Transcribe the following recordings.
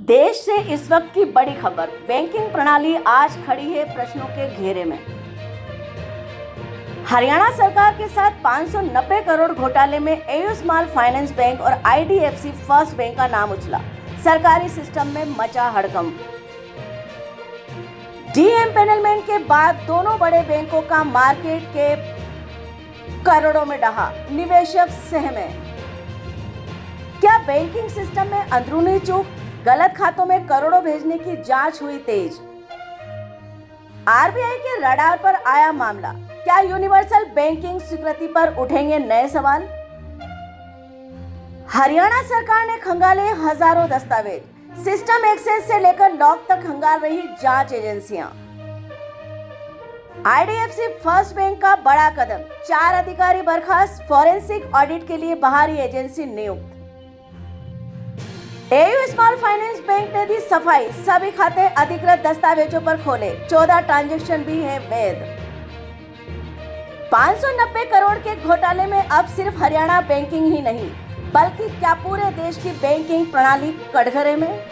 देश से इस वक्त की बड़ी खबर। बैंकिंग प्रणाली आज खड़ी है प्रश्नों के घेरे में। हरियाणा सरकार के साथ 590 करोड़ घोटाले में एयू स्मॉल फाइनेंस बैंक और आईडीएफसी फर्स्ट बैंक का नाम उछला। सरकारी सिस्टम में मचा हड़कंप। डीएम्पैनलमेंट के बाद दोनों बड़े बैंकों का मार्केट के करोड़ों में डहा। निवेशक सहमे। क्या बैंकिंग सिस्टम में अंदरूनी चूक? गलत खातों में करोड़ों भेजने की जांच हुई तेज। आरबीआई के रडार पर आया मामला। क्या यूनिवर्सल बैंकिंग स्वीकृति पर उठेंगे नए सवाल? हरियाणा सरकार ने खंगाले हजारों दस्तावेज। सिस्टम एक्सेस से लेकर लॉक तक खंगाल रही जांच एजेंसियां। आईडीएफसी फर्स्ट बैंक का बड़ा कदम। 4 अधिकारी बर्खास्त। फॉरेंसिक ऑडिट के लिए बाहरी एजेंसी नियुक्त। एयू स्मॉल फाइनेंस बैंक ने दी सफाई। सभी खाते अधिकृत दस्तावेजों पर खोले। 14 ट्रांजैक्शन भी है वैध। 590 करोड़ के घोटाले में अब सिर्फ हरियाणा बैंकिंग ही नहीं, बल्कि क्या पूरे देश की बैंकिंग प्रणाली कटघरे में?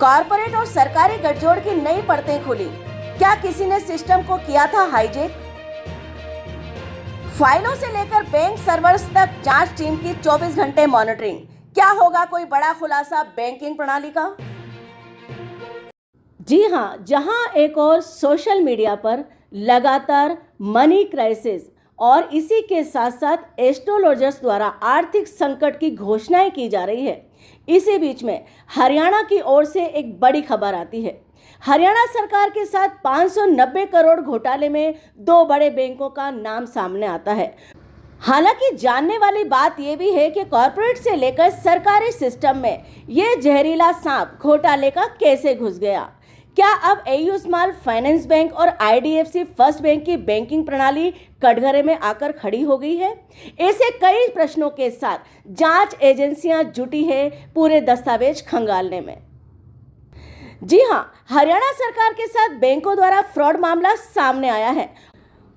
कॉर्पोरेट और सरकारी गठजोड़ की नई परतें खुली। क्या किसी ने सिस्टम को किया था हाईजैक? फाइलों से लेकर बैंक सर्वर्स तक जांच टीम की 24 घंटे मॉनिटरिंग। क्या होगा कोई बड़ा खुलासा बैंकिंग प्रणाली का? जी हां, जहां एक और सोशल मीडिया पर लगातार मनी क्राइसिस और इसी के साथ साथ एस्ट्रोलॉजर्स द्वारा आर्थिक संकट की घोषणाएं की जा रही है, इसी बीच में हरियाणा की ओर से एक बड़ी खबर आती है। हरियाणा सरकार के साथ 590 करोड़ घोटाले में 2 बड़े बैंकों का नाम सामने आता है। हालांकि जानने वाली बात यह भी है कि कॉर्पोरेट से लेकर सरकारी सिस्टम में यह जहरीला सांप घोटाले का कैसे घुस गया। क्या अब एयू स्मॉल फाइनेंस बैंक और आईडीएफसी फर्स्ट बैंक की बैंकिंग प्रणाली कटघरे में आकर खड़ी हो गई है? ऐसे कई प्रश्नों के साथ जांच एजेंसियां जुटी है पूरे दस्तावेज खंगालने में। जी हां, हरियाणा सरकार के साथ बैंकों द्वारा फ्रॉड मामला सामने आया है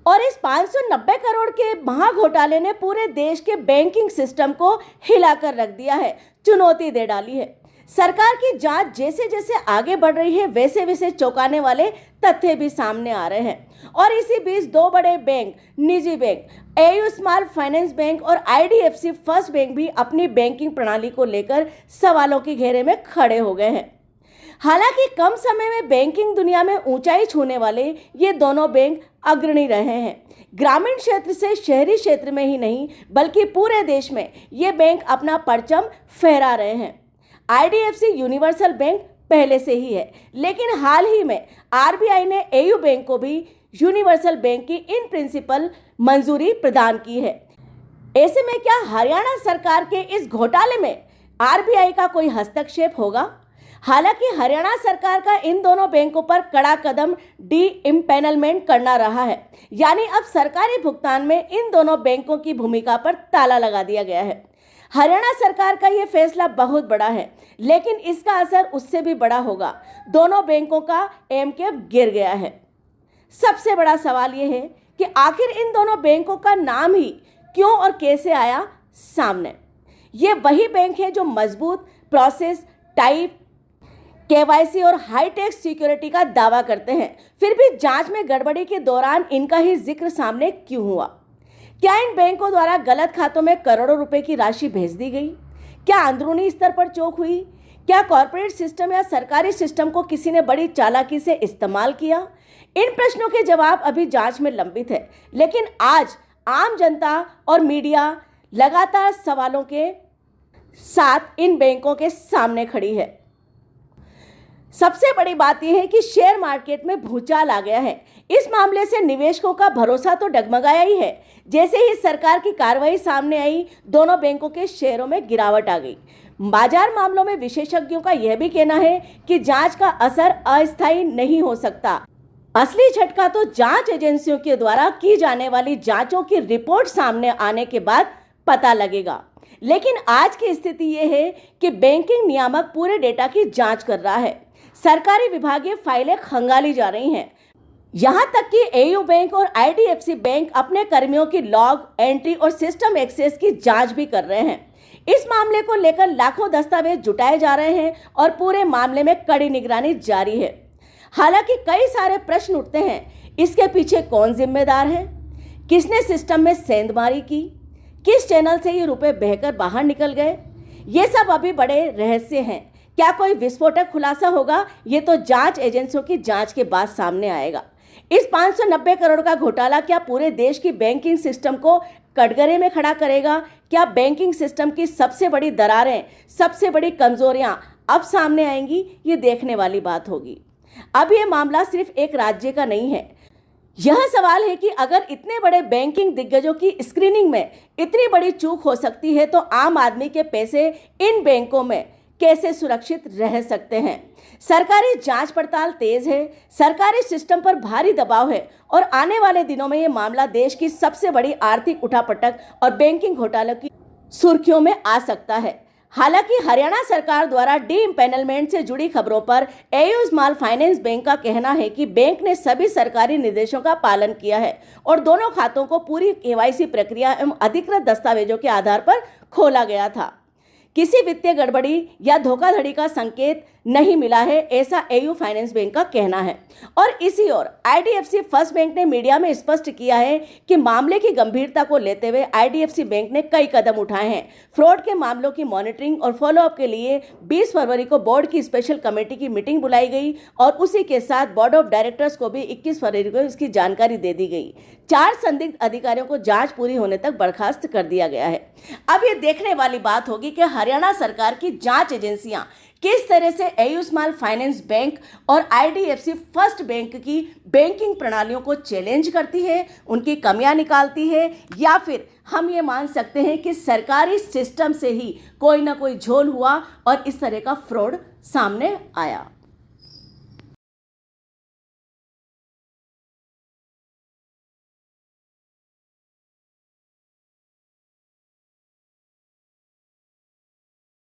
और इस 590 करोड़ के महाघोटाले ने पूरे देश के बैंकिंग सिस्टम को हिलाकर रख दिया है, चुनौती दे डाली है। सरकार की जांच जैसे जैसे आगे बढ़ रही है, वैसे वैसे चौंकाने वाले तथ्य भी सामने आ रहे हैं। और इसी बीच 2 बड़े बैंक, निजी bank, AU small finance bank और आईडीएफसी फर्स्ट बैंक भी अपनी बैंकिंग प्रणाली को लेकर सवालों के घेरे में खड़े हो गए हैं। हालांकि कम समय में बैंकिंग दुनिया में ऊंचाई छूने वाले ये दोनों बैंक अग्रणी रहे हैं। ग्रामीण क्षेत्र से शहरी क्षेत्र में ही नहीं, बल्कि पूरे देश में ये बैंक अपना परचम फहरा रहे हैं। आईडीएफसी यूनिवर्सल बैंक पहले से ही है, लेकिन हाल ही में आरबीआई ने एयू बैंक को भी यूनिवर्सल बैंक की इन प्रिंसिपल मंजूरी प्रदान की है। ऐसे में क्या हरियाणा सरकार के इस घोटाले में आरबीआई का कोई हस्तक्षेप होगा? हालांकि हरियाणा सरकार का इन दोनों बैंकों पर कड़ा कदम डी-इम्पैनलमेंट करना रहा है, यानी अब सरकारी भुगतान में इन दोनों बैंकों की भूमिका पर ताला लगा दिया गया है। हरियाणा सरकार का यह फैसला बहुत बड़ा है, लेकिन इसका असर उससे भी बड़ा होगा। दोनों बैंकों का एमकेप गिर गया है। सबसे बड़ा सवाल यह है कि आखिर इन दोनों बैंकों का नाम ही क्यों और कैसे आया सामने। ये वही बैंक है जो मजबूत प्रोसेस, टाइप, केवाईसी और हाईटेक सिक्योरिटी का दावा करते हैं, फिर भी जांच में गड़बड़ी के दौरान इनका ही जिक्र सामने क्यों हुआ? क्या इन बैंकों द्वारा गलत खातों में करोड़ों रुपए की राशि भेज दी गई? क्या अंदरूनी स्तर पर चोक हुई? क्या कॉर्पोरेट सिस्टम या सरकारी सिस्टम को किसी ने बड़ी चालाकी से इस्तेमाल किया? इन प्रश्नों के जवाब अभी जांच में लंबित है, लेकिन आज आम जनता और मीडिया लगातार सवालों के साथ इन बैंकों के सामने खड़ी है। सबसे बड़ी बात यह है कि शेयर मार्केट में भूचाल आ गया है। इस मामले से निवेशकों का भरोसा तो डगमगाया ही है। जैसे ही सरकार की कार्रवाई सामने आई, दोनों बैंकों के शेयरों में गिरावट आ गई। बाजार मामलों में विशेषज्ञों का यह भी कहना है कि जांच का असर अस्थायी नहीं हो सकता। असली झटका तो जांच एजेंसियों के द्वारा की जाने वाली जांचों की रिपोर्ट सामने आने के बाद पता लगेगा। लेकिन आज की स्थिति यह है कि बैंकिंग नियामक पूरे डेटा की जांच कर रहा है। सरकारी विभागीय फाइलें खंगाली जा रही हैं। यहां तक कि एयू बैंक और आईडीएफसी बैंक अपने कर्मियों की लॉग एंट्री और सिस्टम एक्सेस की जांच भी कर रहे हैं। इस मामले को लेकर लाखों दस्तावेज जुटाए जा रहे हैं और पूरे मामले में कड़ी निगरानी जारी है। हालांकि कई सारे प्रश्न उठते हैं, इसके पीछे कौन जिम्मेदार है, किसने सिस्टम में सेंधमारी की, किस चैनल से ये रुपए बहकर बाहर निकल गए, ये सब अभी बड़े रहस्य हैं। क्या कोई विस्फोटक खुलासा होगा, ये तो जांच एजेंसियों की जांच के बाद सामने आएगा। इस 590 करोड़ का घोटाला क्या पूरे देश की बैंकिंग सिस्टम को कटघरे में खड़ा करेगा? क्या बैंकिंग सिस्टम की सबसे बड़ी दरारें, सबसे बड़ी कमजोरियां अब सामने आएंगी? ये देखने वाली बात होगी। अब ये मामला सिर्फ एक राज्य का नहीं है। यह सवाल है कि अगर इतने बड़े बैंकिंग दिग्गजों की स्क्रीनिंग में इतनी बड़ी चूक हो सकती है, तो आम आदमी के पैसे इन बैंकों में कैसे सुरक्षित रह सकते हैं? सरकारी जांच पड़ताल तेज है, सरकारी सिस्टम पर भारी दबाव है और आने वाले दिनों में यह मामला देश की सबसे बड़ी आर्थिक उठापटक और बैंकिंग घोटालों की सुर्खियों में आ सकता है। हालांकि हरियाणा सरकार द्वारा डी इम्पैनलमेंट से जुड़ी खबरों पर एयू स्मॉल फाइनेंस बैंक का कहना है कि बैंक ने सभी सरकारी निर्देशों का पालन किया है और दोनों खातों को पूरी केवाईसी प्रक्रिया एवं अधिकृत दस्तावेजों के आधार पर खोला गया था। किसी वित्तीय गड़बड़ी या धोखाधड़ी का संकेत नहीं मिला है, ऐसा एयू फाइनेंस बैंक का कहना है। और इसी ओर आईडीएफसी फर्स्ट बैंक ने मीडिया में स्पष्ट किया है कि मामले की गंभीरता को लेते हुए आईडीएफसी बैंक ने कई कदम उठाए हैं। फ्रॉड के मामलों की मॉनिटरिंग और फॉलोअप के लिए 20 फरवरी को बोर्ड की स्पेशल कमेटी की मीटिंग बुलाई गई और उसी के साथ बोर्ड ऑफ डायरेक्टर्स को भी 21 फरवरी को इसकी जानकारी दे दी गई। 4 संदिग्ध अधिकारियों को जांच पूरी होने तक बर्खास्त कर दिया गया है। अब ये देखने वाली बात होगी कि हरियाणा सरकार की जांच एजेंसियां किस तरह से एयू स्मॉल फाइनेंस बैंक और आईडीएफसी फर्स्ट बैंक की बैंकिंग प्रणालियों को चैलेंज करती है, उनकी कमियां निकालती है, या फिर हम ये मान सकते हैं कि सरकारी सिस्टम से ही कोई ना कोई झोल हुआ और इस तरह का फ्रॉड सामने आया।